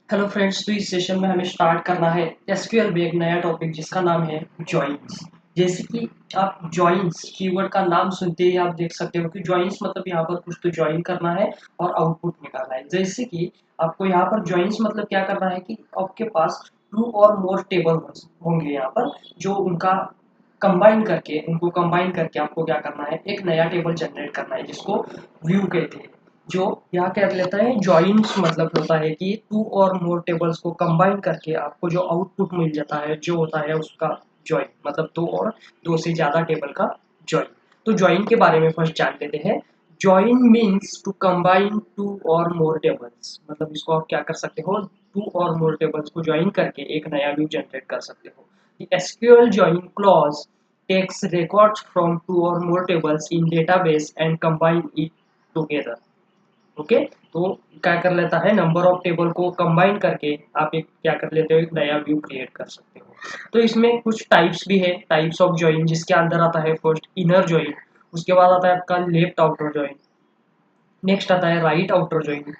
Hello friends, तो इस session में हमें स्टार्ट करना है एसक्यूएल में एक नया टॉपिक जिसका नाम है जॉइंस। जैसे कि आप जॉइंस कीवर्ड का नाम सुनते ही आप देख सकते हो कि जॉइंस मतलब यहाँ पर कुछ तो ज्वाइन करना है और आउटपुट निकालना है। जैसे कि आपको यहाँ पर जॉइंस मतलब क्या करना है कि आपके पास टू और मोर टेबल होंगे यहाँ पर, जो उनको कंबाइन करके आपको क्या करना है, एक नया टेबल जनरेट करना है जिसको व्यू कहते हैं। जो यहाँ क्या लेता है, जॉइंट्स मतलब होता है कि टू और मोर टेबल्स को कंबाइन करके आपको जो आउटपुट मिल जाता है जो होता है उसका जॉइन, मतलब दो और दो से ज्यादा टेबल का जॉइन। तो जॉइन के बारे में फर्स्ट जान लेते हैं। Join means to combine two और मोर टेबल्स, मतलब इसको आप क्या कर सकते हो, टू और मोर टेबल्स को ज्वाइन करके एक नया व्यू जनरेट कर सकते हो। The SQL join clause takes records from two or more tables in database and combine it together। Okay, तो क्या कर लेता है, नंबर ऑफ टेबल को कंबाइन करके आप एक क्या कर लेते हो, एक नया व्यू क्रिएट कर सकते हो। तो इसमें कुछ टाइप्स भी है, टाइप्स ऑफ ज्वाइन, जिसके अंदर आता है फर्स्ट इनर ज्वाइन, उसके बाद आता है आपका लेफ्ट आउटर ज्वाइन, नेक्स्ट आता है right outer join,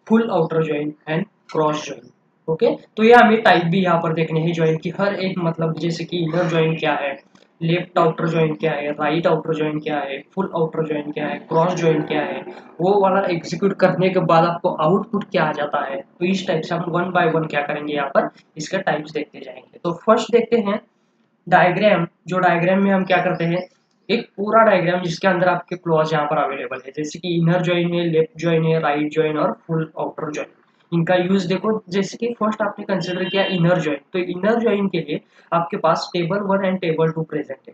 full outer join and cross join. Okay, तो ये हमें टाइप भी यहाँ पर देखने हैं ज्वाइन की, हर एक मतलब जैसे कि इनर ज्वाइन क्या है, लेफ्ट आउटर ज्वाइन क्या है, राइट आउटर ज्वाइन क्या है, फुल आउटर ज्वाइन क्या है, क्रॉस ज्वाइन क्या है, वो वाला एग्जीक्यूट करने के बाद आपको आउटपुट क्या आ जाता है। तो इस टाइप से हम वन बाय वन क्या करेंगे, यहाँ पर इसका टाइप्स देखते जाएंगे। तो फर्स्ट देखते हैं डायग्राम। जो डायग्राम में हम क्या करते हैं, एक पूरा डायग्राम जिसके अंदर आपके क्लॉज यहाँ पर अवेलेबल है, जैसे कि इनर जॉइन है, लेफ्ट जॉइन है, राइट जॉइन और फुल आउटर जॉइन। इनका यूज देखो, जैसे कि फर्स्ट आपने कंसिडर किया इनर जॉइन, तो इनर जॉइन के लिए आपके पास table one and table two present है।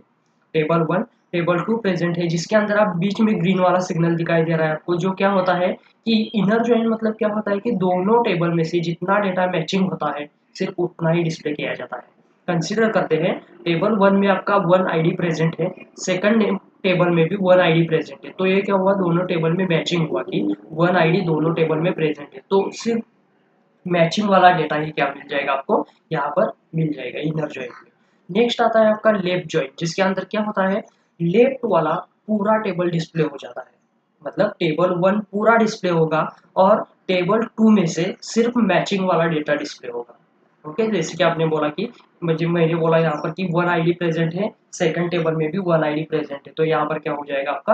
Table one table two present है, जिसके अंदर आप बीच में ग्रीन वाला सिग्नल दिखाई दे रहा है आपको, जो क्या होता है कि इनर जॉइन मतलब क्या होता है कि दोनों टेबल में से जितना डेटा मैचिंग होता है सिर्फ उतना ही डिस्प्ले किया जाता है। कंसीडर करते हैं, टेबल वन में आपका वन आईडी प्रेजेंट है, सेकंड टेबल में भी वन आईडी प्रेजेंट है, तो ये क्या हुआ, दोनों टेबल में मैचिंग हुआ कि वन आईडी दोनों टेबल में प्रेजेंट है, तो सिर्फ मैचिंग वाला डेटा ही क्या मिल जाएगा आपको, यहाँ पर मिल जाएगा इनर जॉइन में। नेक्स्ट आता है आपका लेफ्ट जॉइन, जिसके अंदर क्या होता है, लेफ्ट वाला पूरा टेबल डिस्प्ले हो जाता है, मतलब टेबल वन पूरा डिस्प्ले होगा और टेबल टू में से सिर्फ मैचिंग वाला डेटा डिस्प्ले होगा। ओके, जैसे कि आपने बोला कि मैंने बोला यहाँ पर कि वन आईडी प्रेजेंट है, सेकंड टेबल में भी वन आईडी प्रेजेंट है, तो यहाँ पर क्या हो जाएगा आपका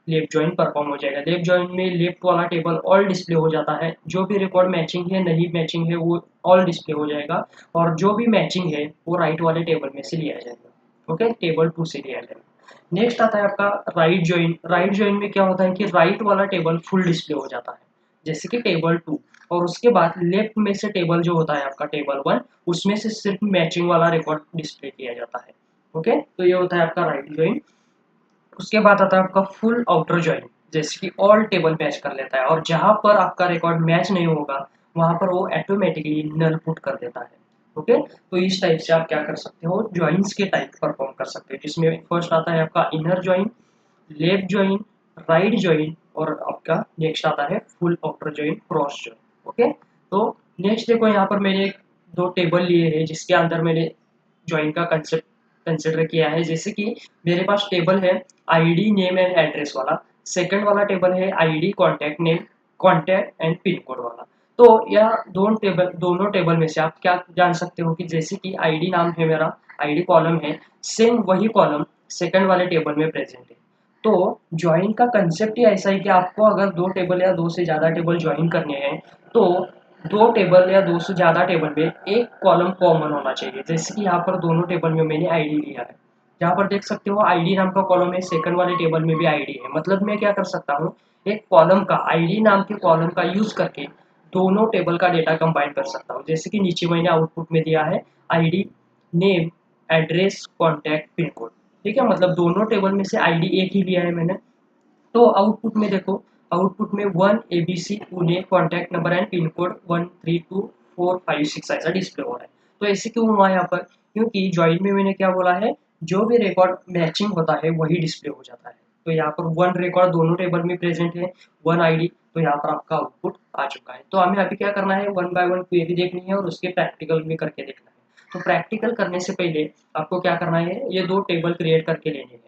लेफ्ट जॉइन परफॉर्म हो जाएगा। लेफ्ट जॉइन में लेफ्ट वाला टेबल ऑल डिस्प्ले हो जाता है, जो भी रिकॉर्ड मैचिंग है नहीं मैचिंग है वो ऑल डिस्प्ले हो जाएगा, और जो भी मैचिंग है वो राइट वाले टेबल में से लिया जाएगा। ओके, टेबल टू से लिया जाएगा। नेक्स्ट आता है आपका राइट जॉइन। राइट जॉइन में क्या होता है कि राइट वाला टेबल फुल डिस्प्ले हो जाता है, जैसे कि टेबल टू, और उसके बाद लेफ्ट में से टेबल जो होता है आपका टेबल वन, उसमें से सिर्फ मैचिंग वाला रिकॉर्ड डिस्प्ले किया जाता है। ओके, तो ये होता है आपका राइट जॉइन। उसके बाद आता है आपका फुल आउटर जॉइन, जैसे कि ऑल टेबल मैच कर लेता है, और जहां पर आपका रिकॉर्ड मैच नहीं होगा वहां पर वो ऑटोमेटिकली नल पुट कर देता है। ओके, तो इस टाइप से आप क्या कर सकते हो, ज्वाइंस के टाइप परफॉर्म कर सकते हो, जिसमें फर्स्ट आता है आपका inner join, left join, right join, और आपका नेक्स्ट आता है full outer join, cross join. Okay, तो नेक्स्ट देखो, यहाँ पर मैंने दो टेबल लिए हैं जिसके अंदर मैंने ज्वाइन का कंसेप्ट कंसिडर किया है। जैसे कि मेरे पास टेबल है आईडी नेम एंड एड्रेस वाला, सेकंड वाला टेबल है ID contact name, contact and pin code वाला। तो यह दोनों टेबल में से आप क्या जान सकते हो कि जैसे कि आईडी नाम है मेरा, आईडी कॉलम है, सेम वही कॉलम सेकंड वाले टेबल में प्रेजेंट है। तो ज्वाइन का कंसेप्ट ही ऐसा है कि आपको अगर दो टेबल या दो से ज़्यादा टेबल ज्वाइन करने हैं, तो दो टेबल या दो से ज़्यादा टेबल में एक कॉलम कॉमन होना चाहिए। जैसे कि यहाँ पर दोनों टेबल में मैंने आईडी लिया है, यहाँ पर देख सकते हो आईडी नाम का कॉलम है, सेकंड वाले टेबल में भी आईडी है, मतलब मैं क्या कर सकता हूँ, एक कॉलम का आईडी नाम के कॉलम का यूज करके दोनों टेबल का डेटा कंबाइन कर सकता हूँ। जैसे कि नीचे मैंने आउटपुट में दिया है ID name address contact pin code, ठीक है, मतलब दोनों टेबल में से आईडी एक ही लिया है मैंने। तो आउटपुट में देखो, आउटपुट में one ABC Pune contact number and pin code 132456 ऐसा डिस्प्ले हो रहा है। तो ऐसे क्यों हुआ यहाँ पर, क्योंकि ज्वाइन में मैंने क्या बोला है, जो भी रिकॉर्ड मैचिंग होता है वही डिस्प्ले हो जाता है। तो यहाँ पर वन रिकॉर्ड दोनों टेबल में प्रेजेंट है, वन आईडी, तो यहाँ पर आपका आउटपुट आ चुका है। तो हमें अभी क्या करना है, वन बाय वन क्वेरी देखनी है और उसके प्रैक्टिकल भी करके देखना है। तो प्रैक्टिकल करने से पहले आपको क्या करना है, ये दो टेबल क्रिएट करके लेने हैं,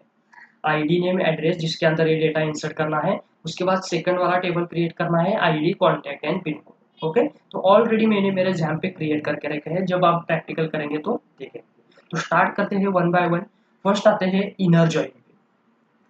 आईडी नेम एड्रेस जिसके अंदर ये डेटा इंसर्ट करना है, उसके बाद सेकंड वाला टेबल क्रिएट करना है ID contact and pin code. Okay, तो ऑलरेडी मैंने मेरे एग्जाम पे क्रिएट करके रखे हैं, जब आप प्रैक्टिकल करेंगे तो देखेंगे। तो स्टार्ट करते हैं वन बाय वन। फर्स्ट आते हैं इनर जॉइन।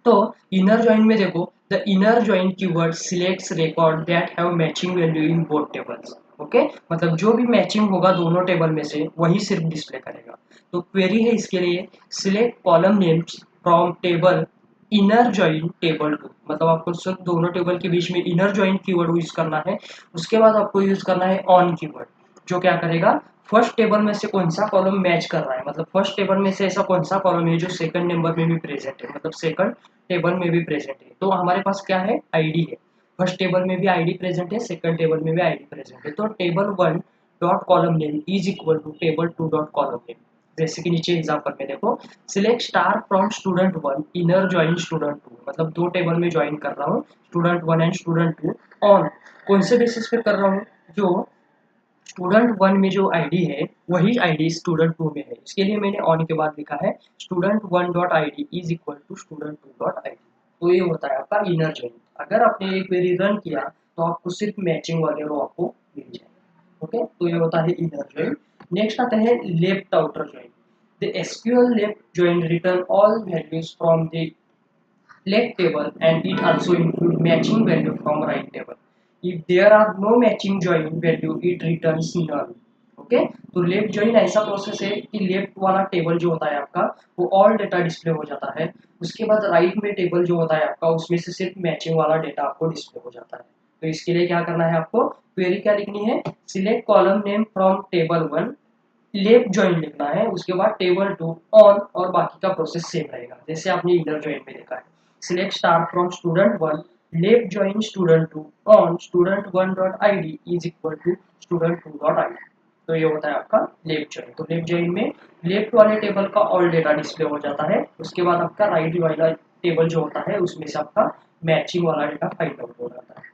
तो इनर जॉइन में देखो, the inner join keyword selects record that have matching value in both tables. Okay, मतलब जो भी मैचिंग होगा दोनों टेबल में से वही सिर्फ डिस्प्ले करेगा। तो क्वेरी है इसके लिए, select column names from table inner join table two, मतलब आपको सिर्फ दोनों टेबल के बीच में इनर जॉइन कीवर्ड यूज करना है। उसके बाद आपको यूज करना है ऑन कीवर्ड, जो क्या करेगा, फर्स्ट टेबल में से कौन सा कॉलम मैच कर रहा है, मतलब फर्स्ट टेबल में से ऐसा कौन सा कॉलम है जो सेकंड नंबर में भी प्रेजेंट है, मतलब सेकंड टेबल में भी प्रेजेंट है। तो हमारे पास क्या है, आईडी है। फर्स्ट टेबल में भी आईडी प्रेजेंट है, सेकंड टेबल में भी आईडी प्रेजेंट है। तो table one dot column name is equal to table two dot column name. जैसे कि नीचे एग्जाम्पल में देखो, select star from student one inner join student two, मतलब दो टेबल में ज्वाइन कर रहा हूँ, student one and student two. On कौन से बेसिस पे कर रहा हूँ, जो स्टूडेंट वन में जो आईडी है वही आईडी स्टूडेंट टू में है, इसके लिए मैंने ऑन के बाद लिखा है student one dot I D is equal to student two dot I D. तो ये होता है आपका इनर जॉइन। अगर आपने एक क्वेरी रन किया तो आपको सिर्फ मैचिंग वाले रो आपको मिल जाए। ओके, तो ये होता है इनर जॉइन। नेक्स्ट आता है left outer join. The SQL left join return all values from the left table and it also include matching value from right table. If there are no matching join value, it returns null. Okay, तो left join ऐसा process है कि left वाला table जो होता है आपका वो ऑल डेटा डिस्प्ले हो जाता है। उसके बाद राइट में टेबल जो होता है आपका उसमें से सिर्फ मैचिंग वाला डेटा आपको डिस्प्ले हो जाता है। तो इसके लिए क्या करना है, आपको क्वेरी क्या लिखनी है, select column name from table one, left join लिखना है, उसके बाद टेबल टू ऑन, और बाकी का प्रोसेस सेम रहेगा जैसे आपने इनर जॉइन में देखा है। Select star from student one, left join student two on student one dot I D is equal to student two dot I D. तो ये होता है आपका लेफ्ट जॉइन। तो लेफ्ट जॉइन में लेफ्ट वाले टेबल का ऑल डेटा डिस्प्ले हो जाता है, उसके बाद आपका राइट वाला टेबल जो होता है उसमें से आपका मैचिंग वाला डेटा फाइंड आउट हो जाता है।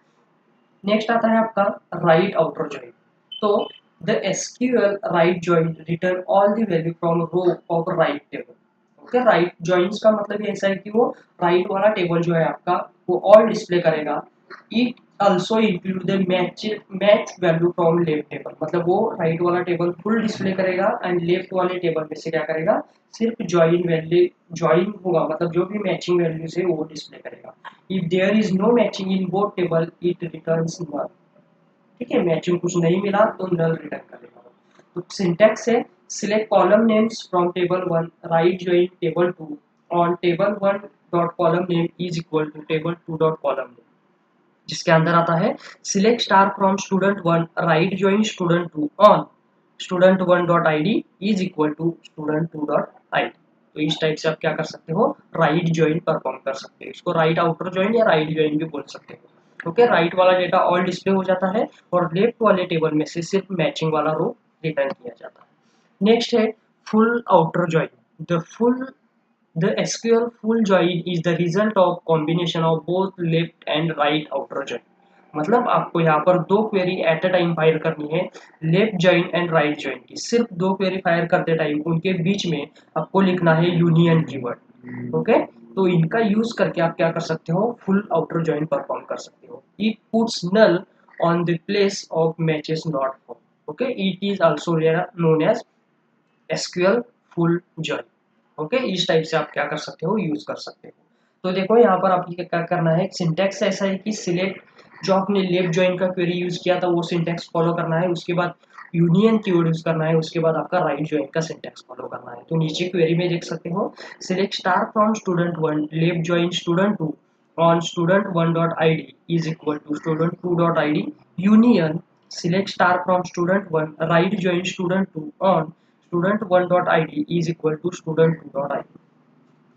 नेक्स्ट आता है आपका राइट आउटर जॉइन। तो the SQL right join return all the value from row of right table। Okay, right joins का मतलब ये ऐसा है कि वो राइट वाला टेबल जो है आपका वो ऑल डिस्प्ले करेगा। It also include the match value from left table, मतलब वो राइट वाला टेबल फुल डिस्प्ले करेगा एंड लेफ्ट वाले टेबल में से क्या करेगा, सिर्फ ज्वाइन वैल्यू ज्वाइन होगा, मतलब जो भी मैचिंग वैल्यूज है वो डिस्प्ले करेगा। If there is no matching in both table it returns null. ठीक है, मैचिंग कुछ नहीं मिला तो नल रिटर्न करेगा। तो सिंटैक्स है, select column names from table one, right join table two on table one dot column name is equal to table two dot column name, जिसके अंदर आता है select star from student one, right join student two on student one dot I D is equal to student two dot I D. तो इस type से आप क्या कर सकते हो, राइट ज्वाइन परफॉर्म कर सकते हो। इसको राइट आउटर ज्वाइन या राइट ज्वाइन भी बोल सकते हो। ओके, राइट वाला डेटा ऑल डिस्प्ले हो जाता है और लेफ्ट वाले टेबल में से सिर्फ मैचिंग वाला रो रिटर्न किया जाता है। नेक्स्ट है full outer join. The SQL full join is the result of combination of both left and right outer join। मतलब आपको यहाँ पर दो query at a time fire करनी है, left join and right join की। सिर्फ दो क्वेरी फायर करते टाइम उनके बीच में आपको लिखना है यूनियन कीवर्ड। ओके, तो इनका यूज करके आप क्या कर सकते हो, फुल आउटर जॉइन परफॉर्म कर सकते हो। It puts null on the place of matches not for. Okay, it is also known as SQL full join. Okay, इस टाइप से आप क्या कर सकते हो, यूज कर सकते हो। तो देखो यहाँ पर आपको क्या करना है, सिंटैक्स ऐसा है कि सिलेक्ट जो आपने लेफ्ट जॉइन का क्वेरी यूज किया था वो सिंटैक्स फॉलो करना है, उसके बाद यूनियन कीवर्ड यूज करना है, उसके बाद आपका राइट जॉइन का सिंटैक्स फॉलो करना है। तो नीचे क्वेरी में देख सकते हो, select star from student one, left join student two on student one dot I D is equal to student two dot I D union select star from student one, right join student two on student one dot I D is equal to student two dot I D.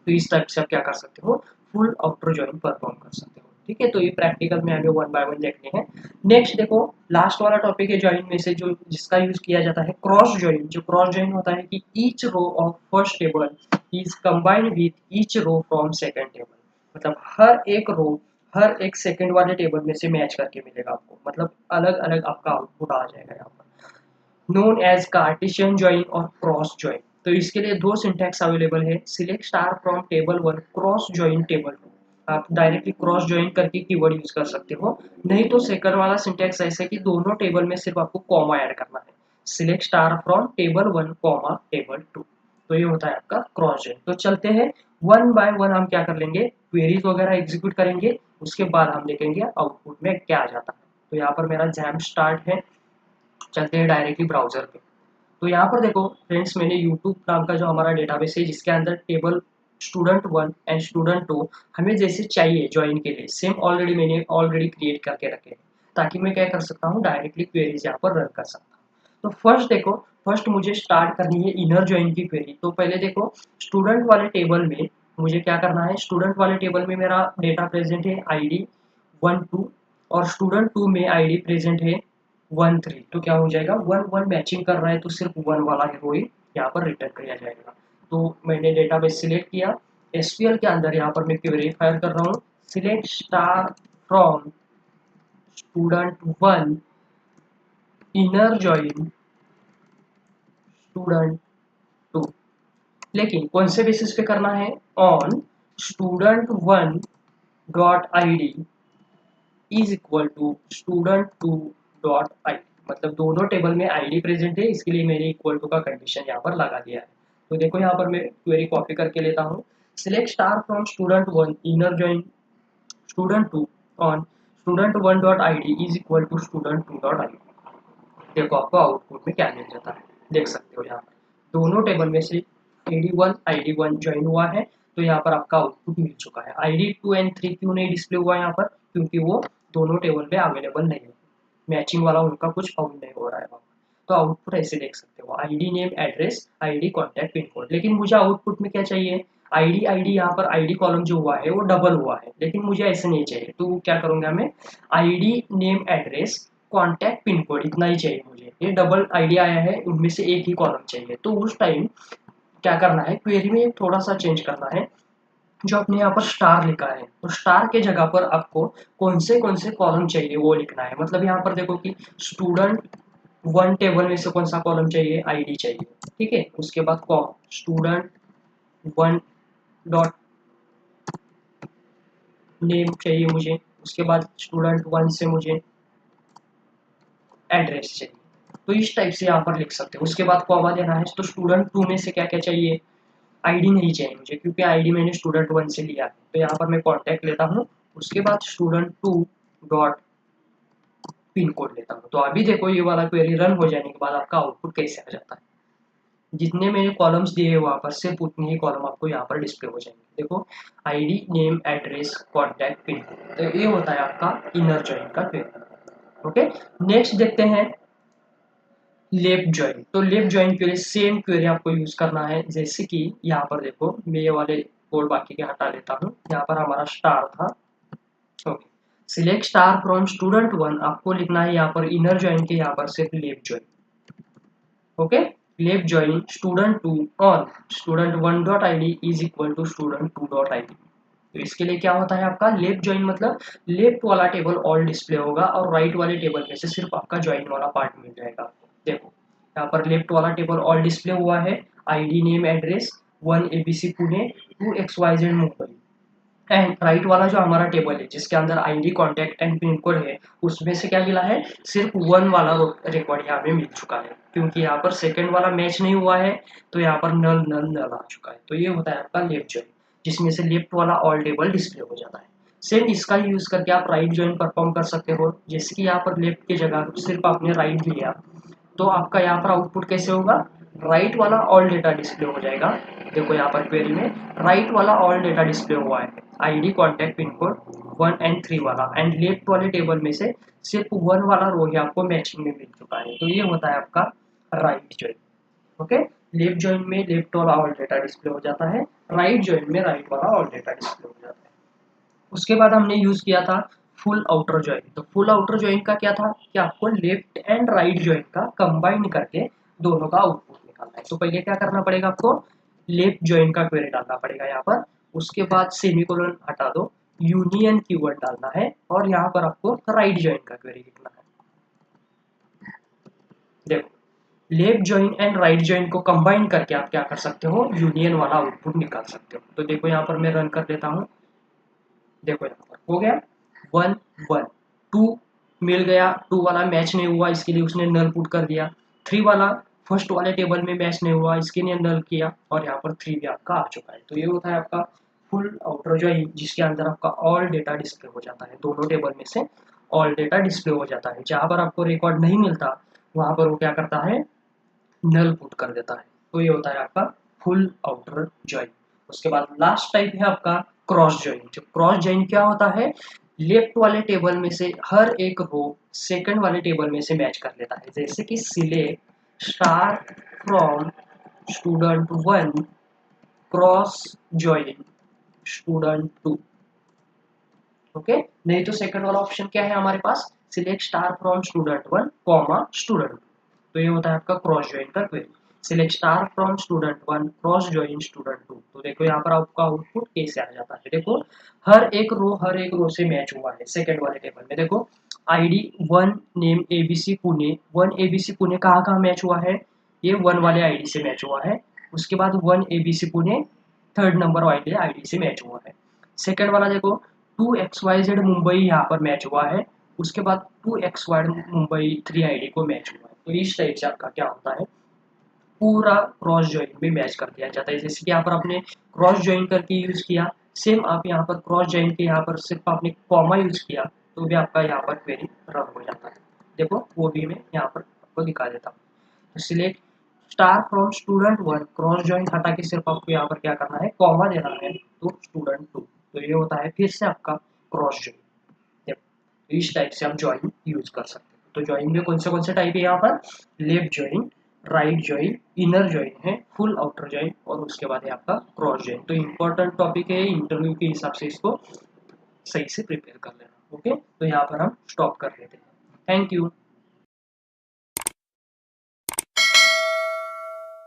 तो इस type से आप क्या कर सकते हो, full outer join perform कर सकते हो। ठीक है, तो ये प्रैक्टिकल में हमें वन बाय वन देखने हैं। नेक्स्ट देखो, लास्ट वाला टॉपिक है जॉइन में से जो जिसका यूज किया जाता है क्रॉस जॉइन। जो क्रॉस जॉइन होता है कि each row of first table is combined with each row from second table, मतलब हर एक रो हर एक सेकंड वाले टेबल में से मैच करके मिलेगा आपको, मतलब अलग अलग आपका आउटपुट आ जाएगा यहाँ पर, नोन एज कार्टेशियन जॉइन और क्रॉस जॉइन। तो इसके लिए दो सिंटैक्स अवेलेबल है, select star from table one cross join table two. आप डायरेक्टली क्रॉस ज्वाइन करके कीवर्ड यूज कर सकते हो। नहीं तो सेकंड वाला सिंटेक्स ऐसे कि दोनों टेबल में सिर्फ आपको कॉमा ऐड करना है, select star from table 1 comma table 2। तो ये होता है आपका क्रॉस ज्वाइन। तो चलते हैं वन बाय वन, हम क्या कर लेंगे, क्वेरीज वगैरह एग्जीक्यूट करेंगे, उसके बाद हम देखेंगे आउटपुट में क्या आ जाता है। तो यहाँ पर मेरा जैम स्टार्ट है, चलते हैं डायरेक्टली ब्राउजर पे। तो यहाँ पर देखो फ्रेंड्स, मैंने यूट्यूब नाम का जो हमारा डेटाबेस है जिसके अंदर टेबल स्टूडेंट 1 एंड स्टूडेंट 2 हमें जैसे चाहिए ज्वाइन के लिए, सेम ऑलरेडी मैंने क्रिएट करके रखे हैं, ताकि मैं क्या कर सकता हूँ, डायरेक्टली क्वेरीज यहाँ पर रन कर सकता हूँ। तो फर्स्ट देखो, फर्स्ट मुझे स्टार्ट करनी है इनर ज्वाइन की क्वेरी। तो पहले देखो स्टूडेंट वाले टेबल में मुझे क्या करना है, स्टूडेंट वाले टेबल में मेरा डेटा प्रेजेंट है ID 1 2, और स्टूडेंट 2 में ID प्रेजेंट है 1 3। तो क्या हो जाएगा, 1 1 मैचिंग कर रहा है तो सिर्फ 1 वाला हीरो ही यहाँ पर रिटर्न किया जाएगा। तो मैंने डेटाबेस सिलेक्ट किया, SQL के अंदर यहाँ पर मैं क्वेरी फायर कर रहा हूँ, select star from student 1 inner join student 2। लेकिन कौन से बेसिस पे करना है, on student 1 dot ID is equal to student 2 dot ID। मतलब दोनों टेबल में ID प्रेजेंट है, इसके लिए मैंने इक्वल टू का कंडीशन यहाँ पर लगा दिया है। तो देखो यहाँ पर मैं क्वेरी कॉपी करके लेता हूँ, select star from student 1 inner join student 2 on student 1 dot ID is equal to student 2 dot ID। देखो आपको आउटपुट में क्या मिल जाता है, देख सकते हो यहाँ पर दोनों टेबल में से ID1 ज्वाइन हुआ है, तो यहाँ पर आपका आउटपुट मिल चुका है। ID2 एंड 3 क्यों नहीं डिस्प्ले हुआ यहाँ पर, क्योंकि वो दोनों टेबल में अवेलेबल नहीं है, मैचिंग वाला उनका कुछ फाउंड नहीं हो रहा है वहाँ। तो आउटपुट ऐसे देख सकते हो, ID name address ID contact pin code. लेकिन मुझे आउटपुट में क्या चाहिए, ID यहाँ पर ID कॉलम जो हुआ है वो डबल हुआ है, लेकिन मुझे ऐसे नहीं चाहिए। तो क्या करूँगा मैं, ID name address contact pin code इतना ही चाहिए मुझे, ये डबल ID आया है, उनमें से एक ही कॉलम चाहिए। तो उस टाइम क्या करना है, क्वेरी में थोड़ा सा चेंज करना है, जो आपने यहाँ पर स्टार लिखा है तो स्टार के जगह पर आपको कौन से कॉलम चाहिए वो लिखना है। मतलब यहाँ पर देखो कि स्टूडेंट 1 टेबल में से कौन सा कॉलम चाहिए, ID चाहिए, ठीक है। उसके बाद कॉम स्टूडेंट 1 डॉट नेम चाहिए मुझे, उसके बाद स्टूडेंट 1 से मुझे एड्रेस चाहिए। तो इस टाइप से यहाँ पर लिख सकते हो। उसके बाद कॉमा देना है, तो स्टूडेंट 2 में से क्या क्या चाहिए, ID नहीं चाहिए मुझे, क्योंकि ID मैंने स्टूडेंट 1 से लिया है। तो यहाँ पर मैं कॉन्टैक्ट लेता हूँ, उसके बाद स्टूडेंट 2 डॉट पिन कोड लेता हूँ। तो अभी देखो ये वाला क्वेरी रन हो जाने के बाद आपका आउटपुट कैसे आ जाता है, जितने मैंने कॉलम्स दिए हैं वहाँ पर सिर्फ उतने ही कॉलम आपको यहाँ पर डिस्प्ले हो जाएंगे। देखो ID name address contact pin code, तो ये होता है आपका इनर जॉइन का क्वेरी। ओके, नेक्स्ट देखते हैं लेफ्ट ज्वाइन। तो लेफ्ट ज्वाइन के लिए सेम क्वेरी आपको यूज करना है, जैसे कि यहाँ पर देखो मैं ये वाले कोड बाकी के हटा लेता हूँ। यहाँ पर हमारा स्टार था, okay, select star from student 1, आपको लिखना है यहाँ पर इनर ज्वाइन के यहाँ पर सिर्फ left join. Okay, left join student 2 on student 1 dot ID is equal to student 2 dot ID। तो इसके लिए क्या होता है आपका लेफ्ट ज्वाइन, मतलब लेफ्ट वाला टेबल ऑल डिस्प्ले होगा और राइट वाले टेबल में से सिर्फ आपका ज्वाइन वाला पार्ट मिल जाएगा। देखो यहाँ पर लेफ्ट वाला टेबल ऑल डिस्प्ले हुआ है, ID name address 1 ABC Pune 2 XYZ Mumbai, and right वाला जो हमारा टेबल है जिसके अंदर ID contact and pin code है, उसमें से क्या मिला है, सिर्फ 1 वाला रिकॉर्ड यहाँ पे मिल चुका है, क्योंकि यहाँ पर सेकंड वाला मैच नहीं हुआ है, तो यहाँ पर नल नल नल आ चुका है। तो ये होता है आपका लेफ्ट ज्वाइन, जिसमें से लेफ्ट वाला ऑल टेबल डिस्प्ले हो जाता है। सेम इसका यूज करके आप राइट ज्वाइन परफॉर्म कर सकते हो, जैसे कि यहाँ पर लेफ्ट की जगह सिर्फ आपने राइट लिया, तो आपका यहाँ पर आउटपुट कैसे होगा, राइट वाला ऑल डेटा डिस्प्ले हो जाएगा। देखो यहाँ पर क्वेरी में राइट वाला ऑल डेटा डिस्प्ले हुआ है, ID contact pin code 1 and 3 वाला, एंड लेफ्ट वाले टेबल में से सिर्फ 1 वाला रो ही आपको मैचिंग में मिल चुका है। तो ये होता है आपका right join. Okay, left join में लेफ्ट वाला ऑल डेटा डिस्प्ले हो जाता है, राइट ज्वाइन में राइट वाला ऑल डेटा डिस्प्ले हो जाता है। उसके बाद हमने यूज किया था फुल आउटर ज्वाइन। तो फुल आउटर ज्वाइन का क्या था कि आपको लेफ्ट एंड राइट ज्वाइन का कंबाइन करके दोनों का आउटपुट निकालना है। तो पहले क्या करना पड़ेगा, आपको लेफ्ट ज्वाइन का क्वेरी डालना पड़ेगा यहाँ पर, उसके बाद सेमीकोलन हटा दो, यूनियन कीवर्ड डालना है, और यहाँ पर आपको राइट ज्वाइन का क्वेरी लिखना है। देखो left join and right join को कंबाइन करके आप क्या कर सकते हो, यूनियन वाला आउटपुट निकाल सकते हो। तो देखो यहाँ पर मैं रन कर देता हूँ, देखो यहाँ पर हो गया 1 1, 2 मिल गया, 2 वाला मैच नहीं हुआ, इसके लिए उसने नल पुट कर दिया। 3 वाला फर्स्ट वाले टेबल में मैच नहीं हुआ, इसके लिए नल किया, और यहाँ पर 3 भी आपका आ चुका है। तो ये होता है आपका फुल आउटर जॉइन, जिसके अंदर आपका ऑल डेटा डिस्प्ले हो जाता है, दोनों टेबल में से ऑल डेटा डिस्प्ले हो जाता है। जहाँ पर आपको रिकॉर्ड नहीं मिलता वहाँ पर वो क्या करता है, नल पुट कर देता है। तो ये होता है आपका फुल आउटर जॉइन। उसके बाद लास्ट टाइप है आपका क्रॉस जॉइन। जो क्रॉस जॉइन क्या होता है, लेफ्ट वाले टेबल में से हर एक रो सेकंड वाले टेबल में से मैच कर लेता है। जैसे कि select star from student 1 cross join student 2। Okay, नहीं तो सेकंड वाला ऑप्शन क्या है हमारे पास, select star from student 1 comma student 2। तो ये होता है आपका क्रॉस जॉइन का query. Select star from student 1 cross join student 2। तो देखो यहाँ पर आपका आउटपुट कैसे आ जाता है। देखो हर एक रो से मैच हुआ है सेकंड वाले टेबल में। देखो ID 1 name ABC Pune, 1 ABC Pune कहाँ कहाँ मैच हुआ है, ये 1 वाले आईडी से मैच हुआ है। उसके बाद 1 एबीसी पुणे थर्ड नंबर वाले आईडी से मैच हुआ है। सेकंड वाला देखो 2XYZ मुंबई यहाँ पर मैच हुआ है, उसके बाद 2XY मुंबई 3 आईडी को मैच हुआ है। तो इस टाइप से आपका क्या होता है, पूरा क्रॉस ज्वाइन में मैच कर दिया जाता है। जैसे कि यहाँ पर आपने क्रॉस ज्वाइन करके यूज किया, सेम आप यहाँ पर क्रॉस ज्वाइन के यहाँ पर सिर्फ आपने कॉमा यूज किया तो भी आपका यहाँ पर क्वेरी रन हो जाता है। देखो वो भी मैं यहाँ पर आपको दिखा देता हूँ। तो select star from student 1 cross join हटा के सिर्फ आपको यहाँ पर क्या करना है, कॉमा देना है तो स्टूडेंट 2। तो ये होता है फिर से आपका क्रॉस ज्वाइन। तो इस टाइप से आप ज्वाइन यूज कर सकते हो। तो ज्वाइन में कौन से टाइप है यहाँ पर, left join, right join, inner join है, फुल आउटर ज्वाइन, और उसके बाद है आपका क्रॉस ज्वाइन। तो इंपॉर्टेंट टॉपिक है, इंटरव्यू के हिसाब से इसको सही से प्रिपेयर कर लेना। ओके, तो यहाँ पर हम स्टॉप कर लेते हैं। Thank you.